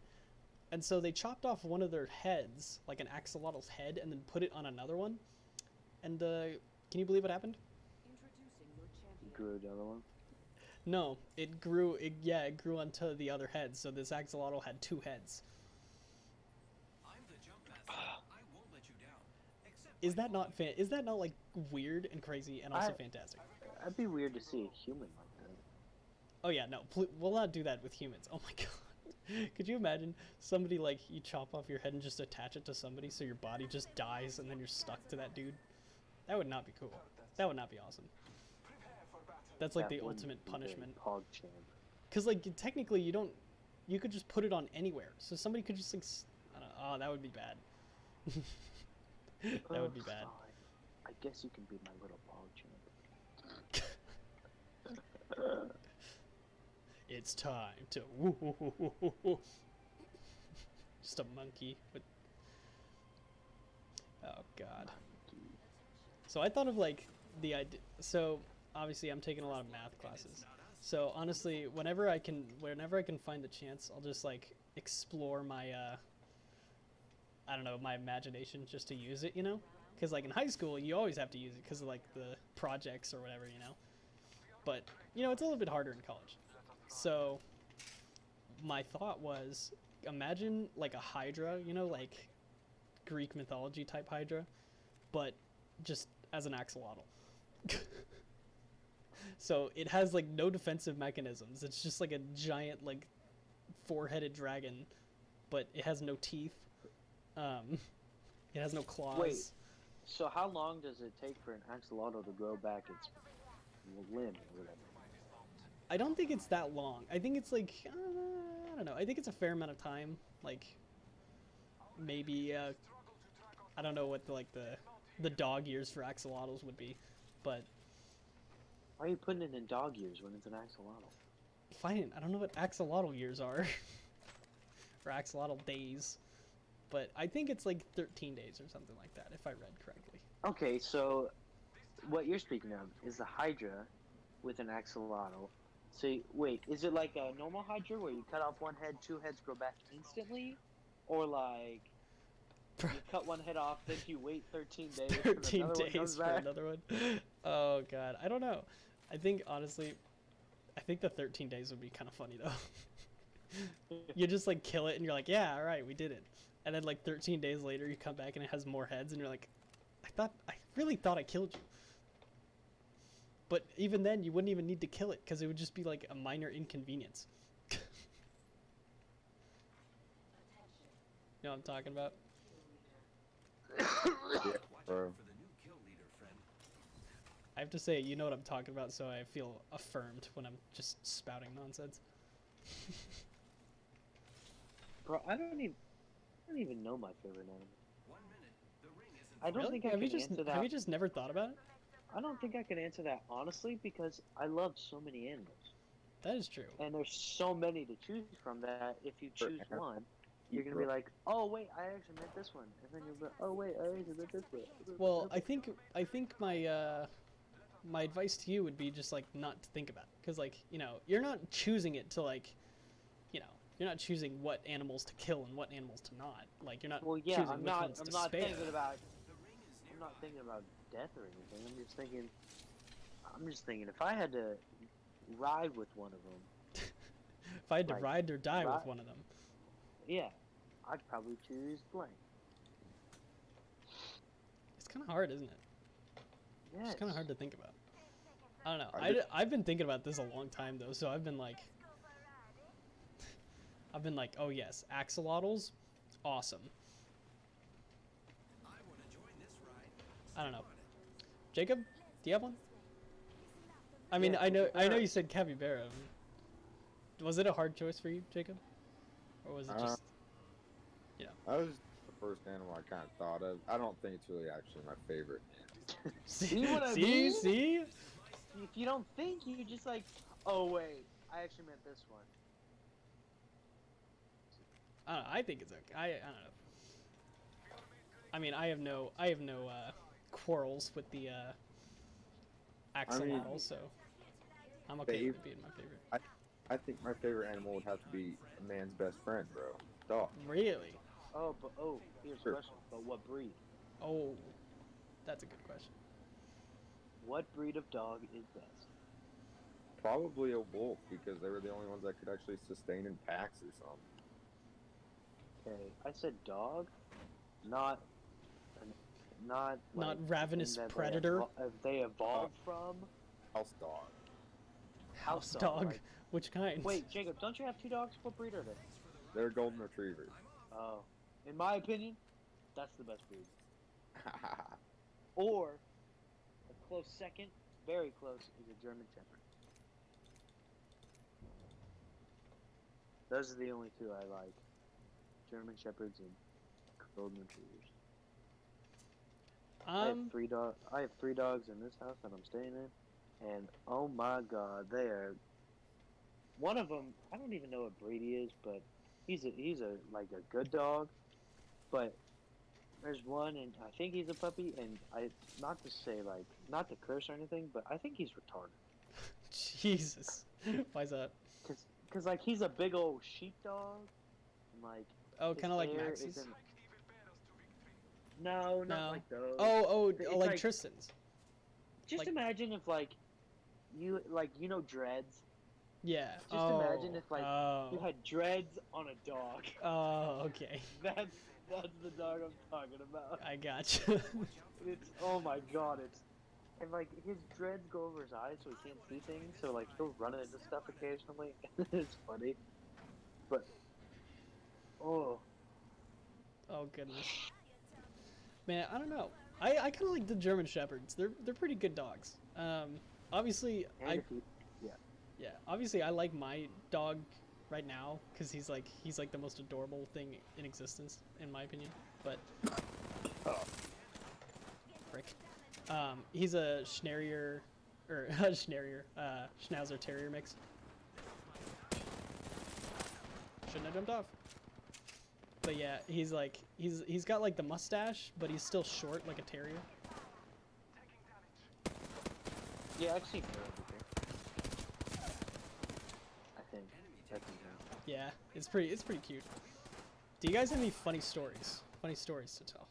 S1: And so they chopped off one of their heads, like an axolotl's head, and then put it on another one. And can you believe what happened?
S2: Grew another one.
S1: No, it grew. It grew onto the other head. So this axolotl had 2 heads. Is that not Is that not like weird and crazy and also fantastic?
S2: I'd be weird to see a human like that.
S1: Oh yeah, no, we'll not do that with humans. Oh my god, could you imagine somebody like you chop off your head and just attach it to somebody so your body just dies and then you're stuck to that dude? That would not be cool. That would not be awesome. That's like the ultimate punishment.
S2: PogChamp.
S1: Because like technically you could just put it on anywhere, so somebody could just like, I don't know, that would be bad. That would be bad.
S2: Fine. I guess you can be my little PogChamp.
S1: It's time to just a monkey with. Oh god. So I thought of like the idea. So obviously I'm taking a lot of math classes. So honestly, whenever I can find the chance, I'll just like explore my I don't know, my imagination just to use it, you know? Because like in high school, you always have to use it because of like the projects or whatever, you know? But, you know, it's a little bit harder in college. So my thought was, imagine like a hydra, you know, like Greek mythology type hydra, but just as an axolotl. So it has like no defensive mechanisms. It's just like a giant like 4-headed dragon, but it has no teeth. It has no claws.
S2: Wait, so how long does it take for an axolotl to grow back its limb or whatever?
S1: I don't think it's that long. I think it's like, I don't know. I think it's a fair amount of time. Like, maybe, I don't know what the dog years for axolotls would be, but.
S2: Why are you putting it in dog years when it's an axolotl?
S1: Fine, I don't know what axolotl years are. Or axolotl days. But I think it's like 13 days or something like that, if I read correctly.
S2: Okay, so what you're speaking of is the hydra with an axolotl. So, wait, is it like a normal hydra where you cut off one head, 2 heads grow back instantly? Or like, you cut one head off, then you wait 13 days
S1: 13
S2: for
S1: days for another one? Oh, God. I don't know. I think, honestly, the 13 days would be kind of funny, though. You just, like, kill it, and you're like, yeah, all right, we did it. And then, like, 13 days later, you come back, and it has more heads, and you're like, I really thought I killed you. But even then, you wouldn't even need to kill it, because it would just be, like, a minor inconvenience. You know what I'm talking about?
S3: Yeah, bro.
S1: I have to say, you know what I'm talking about, so I feel affirmed when I'm just spouting nonsense.
S2: Bro, I don't even know my favorite animal. I don't
S1: Really?
S2: think I can answer that.
S1: Have you just never thought about it?
S2: I don't think I can answer that honestly because I love so many animals.
S1: That is true.
S2: And there's so many to choose from that if you choose one, you're going to be like, oh, wait, I actually meant this one. And then you'll be like, oh, wait, I actually meant this one.
S1: Well, I think my advice to you would be just like not to think about it, because like, you know, you're not choosing it to like, you know, you're not choosing what animals to kill and what animals to not. Like, you're not choosing which ones to spare.
S2: I'm not thinking about death or anything. I'm just thinking if I had to ride with one of them.
S1: If I had to ride or die with one of them.
S2: Yeah, I'd probably choose blank.
S1: kind of hard, isn't it?
S2: Yes.
S1: It's kind of hard to think about. I don't know.
S3: I just-
S1: I've been thinking about this a long time though, so I've been like, oh yes, axolotls, awesome. I don't know. Jacob, do you have one? I mean,
S2: Yeah,
S1: I know
S2: capybara.
S1: you said capybara. Was it a hard choice for you, Jacob, or was it just?
S3: That was the first animal I kind of thought of. I don't think it's really actually my favorite.
S2: See what I
S1: see,
S2: mean?
S1: see?
S2: If you don't think, you just like, oh wait, I actually meant this one.
S1: I don't know, I think it's okay. I don't know. I mean, I have no quarrels with the axolotl, so I'm okay with it being my favorite.
S3: I think my favorite animal would have to be a man's best friend, bro. Dog.
S1: Really?
S2: Here's
S3: Sure.
S2: a question. But what breed?
S1: Oh, that's a good question.
S2: What breed of dog is best?
S3: Probably a wolf because they were the only ones that could actually sustain in packs or something.
S2: Okay, I said dog, not like
S1: ravenous
S2: that
S1: predator.
S2: They evolved from
S3: House dog.
S1: House dog.
S2: like-
S1: Which kind?
S2: Wait, Jacob, don't you have 2 dogs? What breed are they?
S3: They're golden retrievers.
S2: Oh, in my opinion, that's the best breed. Or a close second, very close, is a German Shepherd. Those are the only 2 I like: German Shepherds and golden retrievers. I have 3 dogs in this house that I'm staying in, and oh my God, they are. One of them, I don't even know what breed he is, but he's a like a good dog. But there's one, and I think he's a puppy, and not to say like not to curse or anything, but I think he's retarded.
S1: Jesus. Why's that?
S2: Cause like he's a big old sheepdog, and like
S1: Oh,
S2: his
S1: kind of like
S2: hair
S1: Maxie's.
S2: isn't- No, not
S1: No.
S2: like those.
S1: Oh,
S2: It's
S1: like
S2: like-
S1: Tristan's.
S2: Just
S1: like-
S2: imagine if like you know dreads.
S1: Yeah.
S2: Just imagine if, like,
S1: oh.
S2: You had dreads on a dog.
S1: Oh, okay.
S2: That's the dog I'm talking about.
S1: I gotcha.
S2: It's oh my God, and like his dreads go over his eyes so he can't see things. So like he'll run into stuff occasionally. It's funny, but oh.
S1: Oh goodness. Man, I don't know. I kind of like the German Shepherds. They're pretty good dogs. Obviously obviously I like my dog right now because he's like the most adorable thing in existence in my opinion. But frick. He's a Schnauzer Terrier mix. Shouldn't have jumped off. But yeah, he's got like the mustache, but he's still short like a terrier.
S2: Yeah, I've seen her over there. I think that's him.
S1: Yeah, it's pretty cute. Do you guys have any funny stories? Funny stories to tell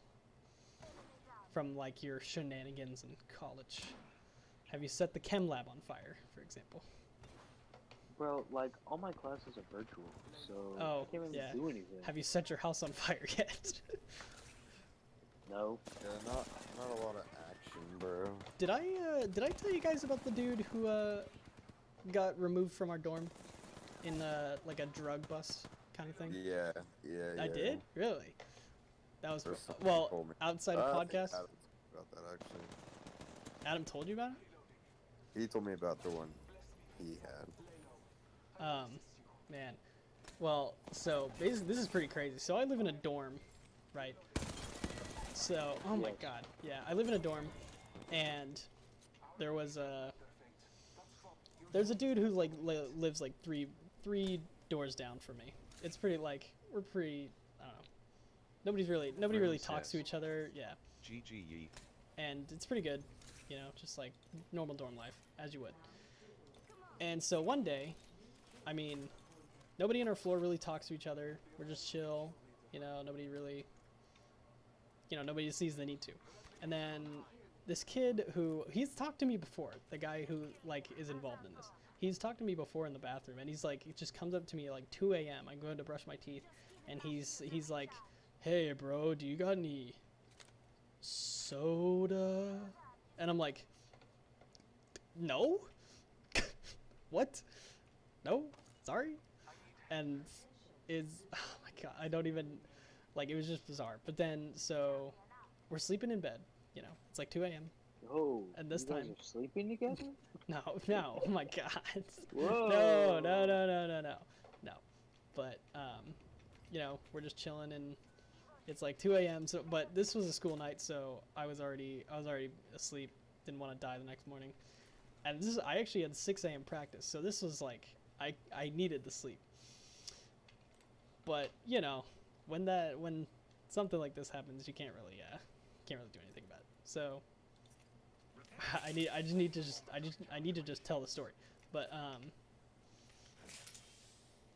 S1: from like your shenanigans in college? Have you set the chem lab on fire, for example?
S2: Well, like all my classes are virtual, so
S1: Oh,
S2: I can't really
S1: yeah.
S2: do anything.
S1: Have you set your house on fire yet?
S2: No.
S3: Yeah, not a lot of action, bro.
S1: Did I tell you guys about the dude who got removed from our dorm in like a drug bust kind of thing?
S3: Yeah.
S1: I did? Really? That was
S3: Or something
S1: well
S3: told me.
S1: outside
S3: I
S1: of
S3: think
S1: podcast.
S3: Adam told me about that actually.
S1: Adam told you about it?
S3: He told me about the one he had.
S1: Man. Well, so basically, this is pretty crazy. So I live in a dorm, right? So, oh my
S2: Yes.
S1: God, yeah, I live in a dorm, and there's a dude who like lives like three doors down from me. It's pretty like we're pretty. I don't know. Nobody really talks to each other. Yeah.
S5: GG.
S1: And it's pretty good, you know, just like normal dorm life, as you would. And so one day, I mean, nobody in our floor really talks to each other. We're just chill, you know, nobody sees the need to. And then this kid he's talked to me before, the guy who like is involved in this. He's talked to me before in the bathroom, and he's like, he just comes up to me at like 2 a.m. I'm going to brush my teeth, and he's like, hey bro, do you got any soda? And I'm like, no? What? No? Sorry? And oh my god, I don't even, like, it was just bizarre. But then, so, we're sleeping in bed, you know, it's like 2 a.m.
S2: Oh,
S1: And this
S2: you guys
S1: time,
S2: are sleeping together?
S1: no, oh my god.
S2: Whoa.
S1: No. But, you know, we're just chilling and it's like 2 a.m. So, but this was a school night, so I was already asleep, didn't want to die the next morning. And I actually had 6 a.m. practice, so this was like, I needed the sleep. But, you know, when something like this happens, you can't really do anything about it. So I need to just tell the story. But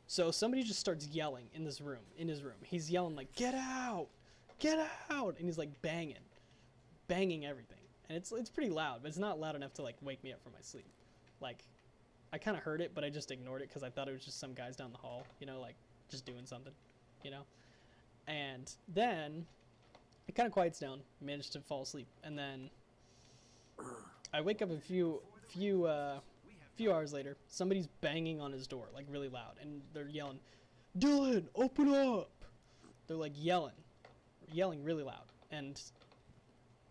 S1: so somebody just starts yelling in his room. He's yelling like, "Get out! Get out!" And he's like banging everything. And it's pretty loud, but it's not loud enough to like wake me up from my sleep. Like, I kind of heard it, but I just ignored it because I thought it was just some guys down the hall, you know, like just doing something, you know. And then it kind of quiets down. Managed to fall asleep, and then I wake up a few hours later. Somebody's banging on his door like really loud, and they're yelling, "Dylan, open up!" They're like yelling really loud, and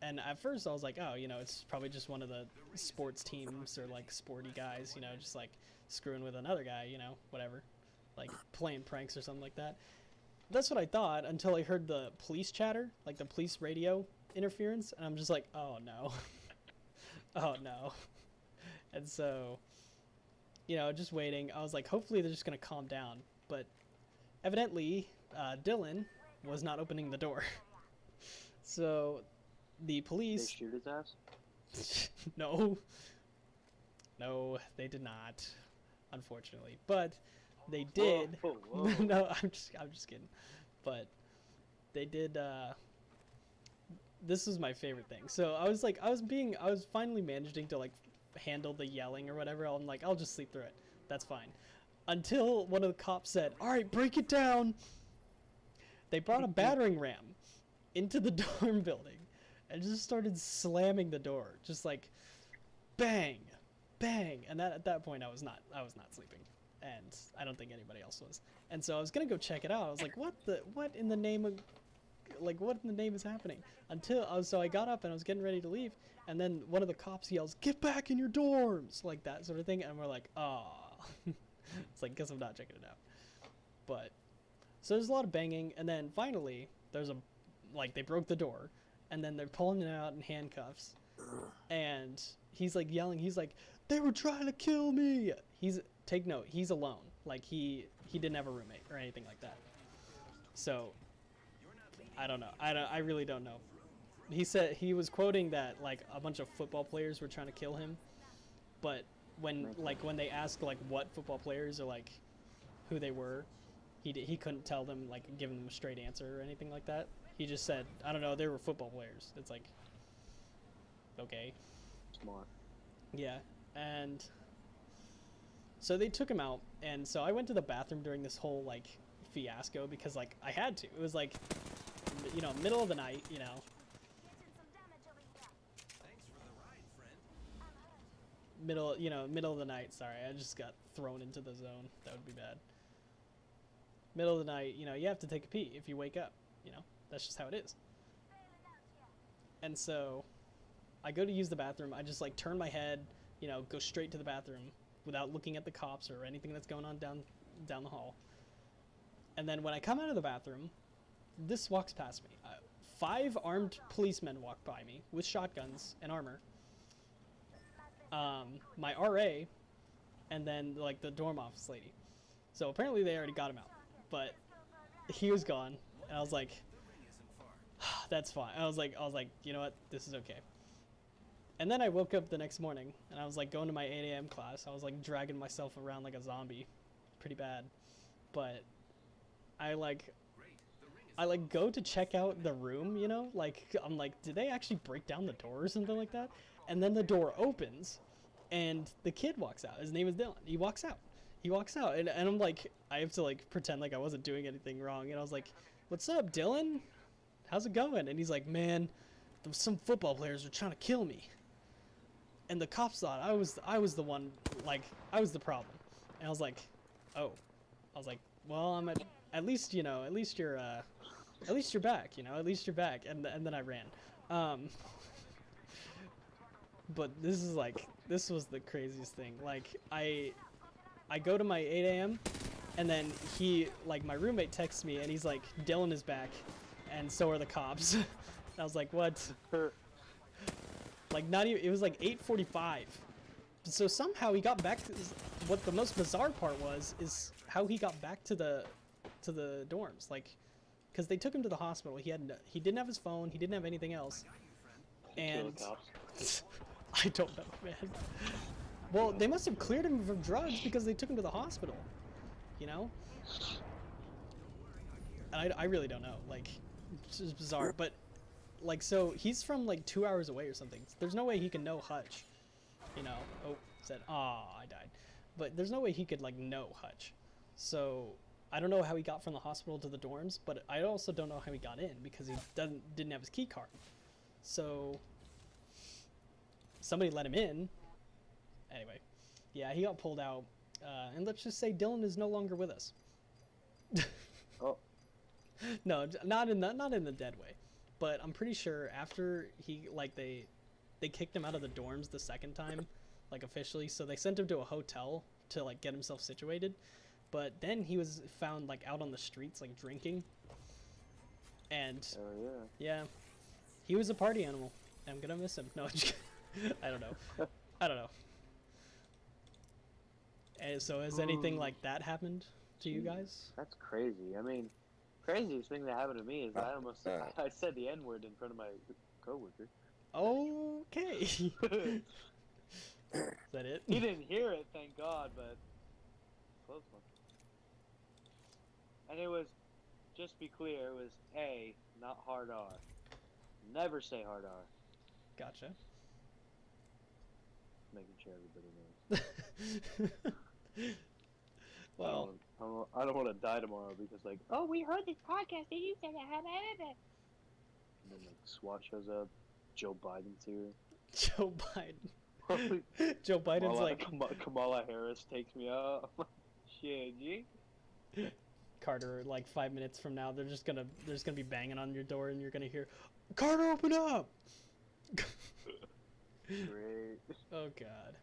S1: at first I was like, oh, you know, it's probably just one of the sports teams or like sporty guys, you know, just like screwing with another guy, you know, whatever, like playing pranks or something like that. That's what I thought until I heard the police chatter, like the police radio interference, and I'm just like, oh no. Oh no. And so, you know, just waiting. I was like, hopefully they're just gonna calm down, but evidently Dylan was not opening the door. So the police...
S2: They shoot his ass?
S1: No, they did not, unfortunately. But they did.
S2: Whoa.
S1: No, I'm just kidding. But they did. This was my favorite thing. So I was finally managing to like handle the yelling or whatever. I'm like, I'll just sleep through it. That's fine. Until one of the cops said, "All right, break it down." They brought a battering ram into the dorm building and just started slamming the door, just like bang, bang. And at that point I was not sleeping, and I don't think anybody else was. And so I was gonna go check it out. I was like, what in the name is happening? So I got up and I was getting ready to leave, and then one of the cops yells, "Get back in your dorms," like that sort of thing. And we're like, oh. It's like, guess I'm not checking it out. But so there's a lot of banging, and then finally they broke the door, and then they're pulling him out in handcuffs, and he's like yelling, he's like, "They were trying to kill me." Take note, he's alone. Like he didn't have a roommate or anything like that. So I don't know. I really don't know. He said he was quoting that like a bunch of football players were trying to kill him, but when they asked like what football players or like who they were, he couldn't tell them, like give them a straight answer or anything like that. He just said, I don't know, they were football players. It's like, okay.
S2: Smart.
S1: Yeah. And so they took him out, and so I went to the bathroom during this whole like fiasco because like I had to. It was like, you know, middle of the night, you know. Middle of the night. Sorry, I just got thrown into the zone. That would be bad. Middle of the night, you know, you have to take a pee if you wake up, you know. That's just how it is. And so I go to use the bathroom. I just like turn my head, you know, go straight to the bathroom without looking at the cops or anything that's going on down the hall. And then when I come out of the bathroom, this walks past me. 5 armed policemen walk by me with shotguns and armor. My RA, and then like the dorm office lady. So apparently they already got him out, but he was gone, and I was like, that's fine. I was like, you know what, this is okay. And then I woke up the next morning, and I was like going to my 8 a.m. class. I was like dragging myself around like a zombie, pretty bad. But I go to check out the room, you know, like I'm like, did they actually break down the door or something like that? And then the door opens, and the kid walks out. His name is Dylan. He walks out, and I'm like, I have to like pretend like I wasn't doing anything wrong, and I was like, "What's up, Dylan? How's it going?" And he's like, "Man, some football players are trying to kill me. And the cops thought I was the one, like, I was the problem. And I was like, oh. I was like, well, at least you're back, at least you're back. And then I ran. But this was the craziest thing. Like, I go to my 8 a.m. and then my roommate texts me and he's like, Dylan is back and so are the cops. And I was like, what? Like, not even, it was like 8:45. So somehow he got back. What the most bizarre part is how he got back to the dorms. Like, because they took him to the hospital. He didn't have his phone. He didn't have anything else. And I don't know, man. Well, they must have cleared him from drugs because they took him to the hospital. And I really don't know. Like, it's just bizarre. But like, so he's from like 2 hours away or something. There's no way he can know Hutch. Oh, said, I died. But there's no way he could like know Hutch. So I don't know how he got from the hospital to the dorms, but I also don't know how he got in because he didn't have his key card. So somebody let him in. Anyway, yeah, he got pulled out, and let's just say Dylan is no longer with us.
S2: Oh.
S1: No, not in the dead way, but I'm pretty sure after they kicked him out of the dorms the second time, like officially. So they sent him to a hotel to like get himself situated, but then he was found like out on the streets like drinking. And yeah, he was a party animal. I'm gonna miss him. No, I don't know. I don't know. And so has anything like that happened to you guys?
S2: That's crazy. I mean, craziest thing that happened to me is I said the N-word in front of my coworker.
S1: Okay. Is that it?
S2: He didn't hear it, thank God, but close one. And it was, just be clear, it was A, not hard R. Never say hard R.
S1: Gotcha.
S2: Making sure everybody knows.
S1: Well,
S2: I don't want to die tomorrow because like, oh, we heard this podcast and you said that. And then like SWAT shows up. Joe Biden's here.
S1: Joe Biden. Joe Biden's like
S2: Kamala Harris takes me out. Shit, G.
S1: Carter, like 5 minutes from now, they're just gonna be banging on your door and you're gonna hear, Carter, open up.
S2: Great.
S1: Oh God.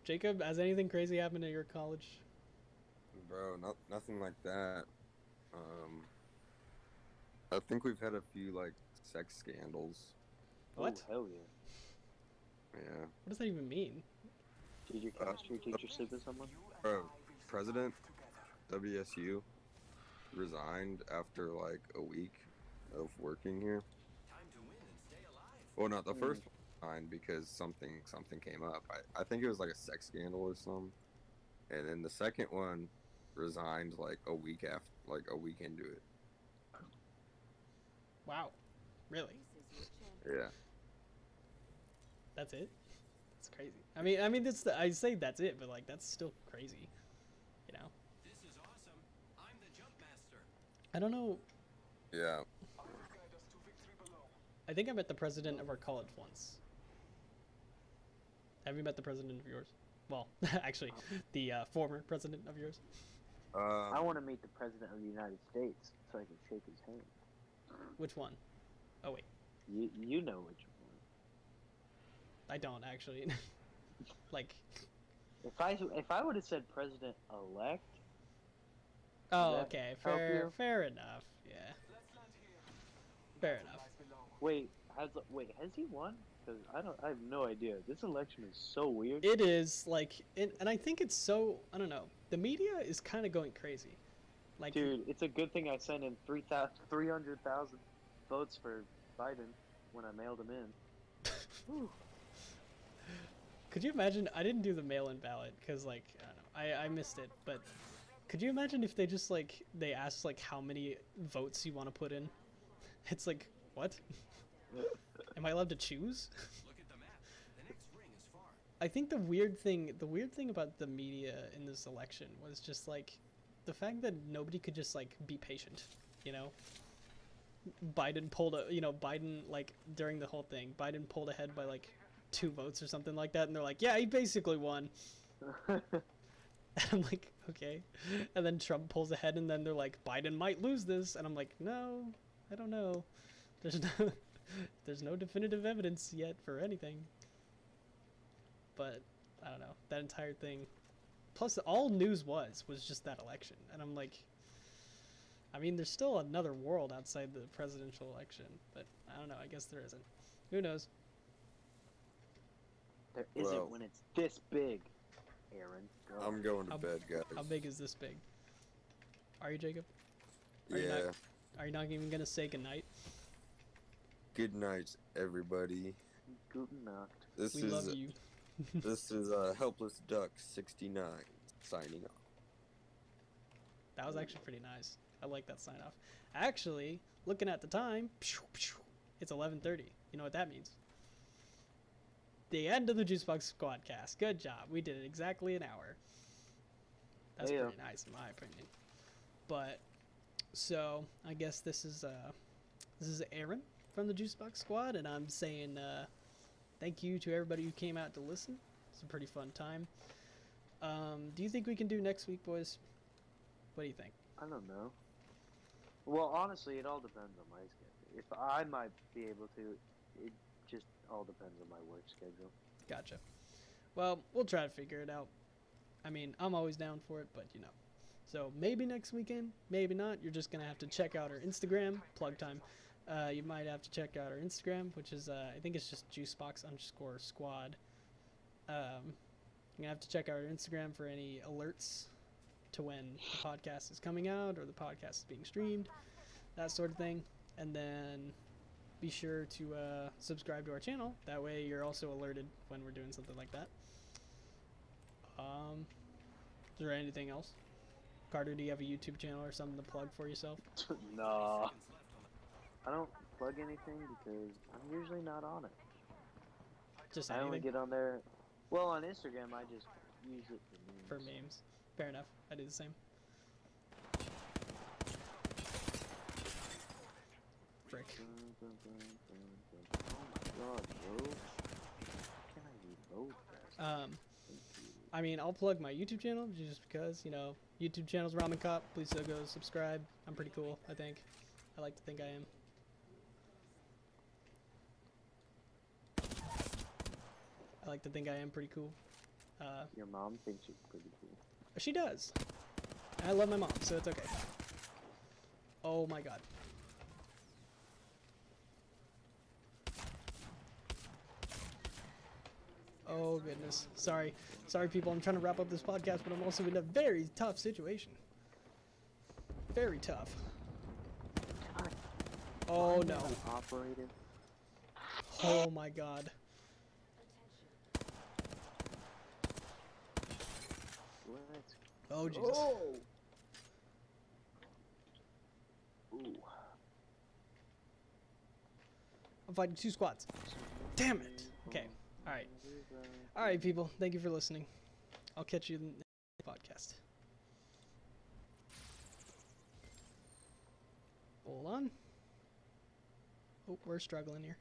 S1: Jacob, has anything crazy happened at your college?
S3: Bro, nothing like that. I think we've had a few like sex scandals.
S1: What?
S2: Oh, hell yeah.
S3: Yeah.
S1: What does that even mean?
S2: Did your chemistry teacher sleep with someone?
S3: Bro, President WSU resigned after like a week of working here. Well, not the first one resigned because something came up. I think it was like a sex scandal or something. And then the second one resigned like a week into it.
S1: Wow. Really?
S3: Yeah.
S1: That's it? That's crazy. I mean, I say that's it, but like that's still crazy.
S5: This is awesome. I'm the jump master.
S1: I don't know.
S3: Yeah.
S1: I think I met the president of our college once. Have you met the president of yours? Well, actually, the former president of yours.
S2: I want to meet the president of the United States so I can shake his hand.
S1: Which one? Oh wait,
S2: You know which one.
S1: I don't actually. Like.
S2: If I would have said president elect.
S1: Oh, okay. Fair enough. Yeah. Fair enough.
S2: Wait, has he won? Because I have no idea. This election is so weird.
S1: It is like, and I think it's so, I don't know. The media is kind of going crazy. Like,
S2: dude, it's a good thing I sent in 300,000 votes for Biden when I mailed him in.
S1: Could you imagine? I didn't do the mail-in ballot because, like, I don't know, I missed it. But could you imagine if they just like they asked like how many votes you want to put in? It's like, what? Am I allowed to choose?
S5: Look at the map. The next ring is far.
S1: I think the weird thing about the media in this election was just like the fact that nobody could just like be patient, Biden pulled Biden, like, during the whole thing, Biden pulled ahead by like 2 votes or something like that, and they're like, yeah, he basically won. And I'm like, okay. And then Trump pulls ahead, and then they're like, Biden might lose this, and I'm like, no, I don't know. There's no definitive evidence yet for anything. But I don't know, that entire thing. Plus, all news was just that election, and I'm like, I mean, there's still another world outside the presidential election, but I don't know. I guess there isn't. Who knows?
S2: There isn't
S3: Well,
S2: when it's this big, Aaron. Go.
S3: I'm going to
S1: How-
S3: bed, guys.
S1: How big is this big? Are you, Jacob?
S3: Yeah.
S1: Are you not even gonna say goodnight?
S3: Good night, everybody.
S2: Guten Nacht.
S3: This
S1: We
S3: is
S1: love you.
S3: this is Helpless Duck 69 signing off.
S1: That was actually pretty nice. I like that sign off. Actually, looking at the time, it's 11:30. You know what that means? The end of the Juicebox Squadcast. Good job. We did it exactly an hour. That's
S2: Yeah.
S1: pretty nice in my opinion. But so I guess this is Aaron from the Juicebox Squad, and I'm saying thank you to everybody who came out to listen. It's a pretty fun time. Do you think we can do next week, boys? What do you think?
S2: I don't know. Well, honestly, it all depends on my schedule. If I might be able to, it just all depends on my work schedule.
S1: Gotcha. Well, we'll try to figure it out. I mean, I'm always down for it, but you know. So maybe next weekend, maybe not. You're just gonna have to check out our Instagram. Plug time. You might have to check out our Instagram, which is I think it's just Juicebox_squad. You're gonna have to check out our Instagram for any alerts to when the podcast is coming out or the podcast is being streamed, that sort of thing. And then be sure to subscribe to our channel. That way you're also alerted when we're doing something like that. Is there anything else? Carter, do you have a YouTube channel or something to plug for yourself?
S2: No. I don't plug anything because I'm usually not on it.
S1: Just
S2: I only
S1: anything
S2: get on there. Well, on Instagram, I just use it for memes.
S1: for memes. Fair enough. I do the same. Frick.
S2: Oh my god, bro. Can I reload that? Thank you.
S1: I mean, I'll plug my YouTube channel just because, you know, YouTube channel's Ramen Cop. Please go subscribe. I'm pretty cool, I think. I like to think I am. I like to think I am pretty cool.
S2: Your mom thinks you're pretty cool.
S1: She does. And I love my mom, so it's okay. Oh my god. Oh goodness. Sorry. Sorry people, I'm trying to wrap up this podcast, but I'm also in a very tough situation. Very tough.
S2: God,
S1: Oh
S2: I'm
S1: no.
S2: not operating.
S1: Oh my god.
S2: Let's
S1: Oh Jesus.
S2: go. Ooh.
S1: I'm fighting 2 squads. Damn it. Okay. Alright. Alright people, thank you for listening. I'll catch you in the podcast. Hold on. Oh, we're struggling here.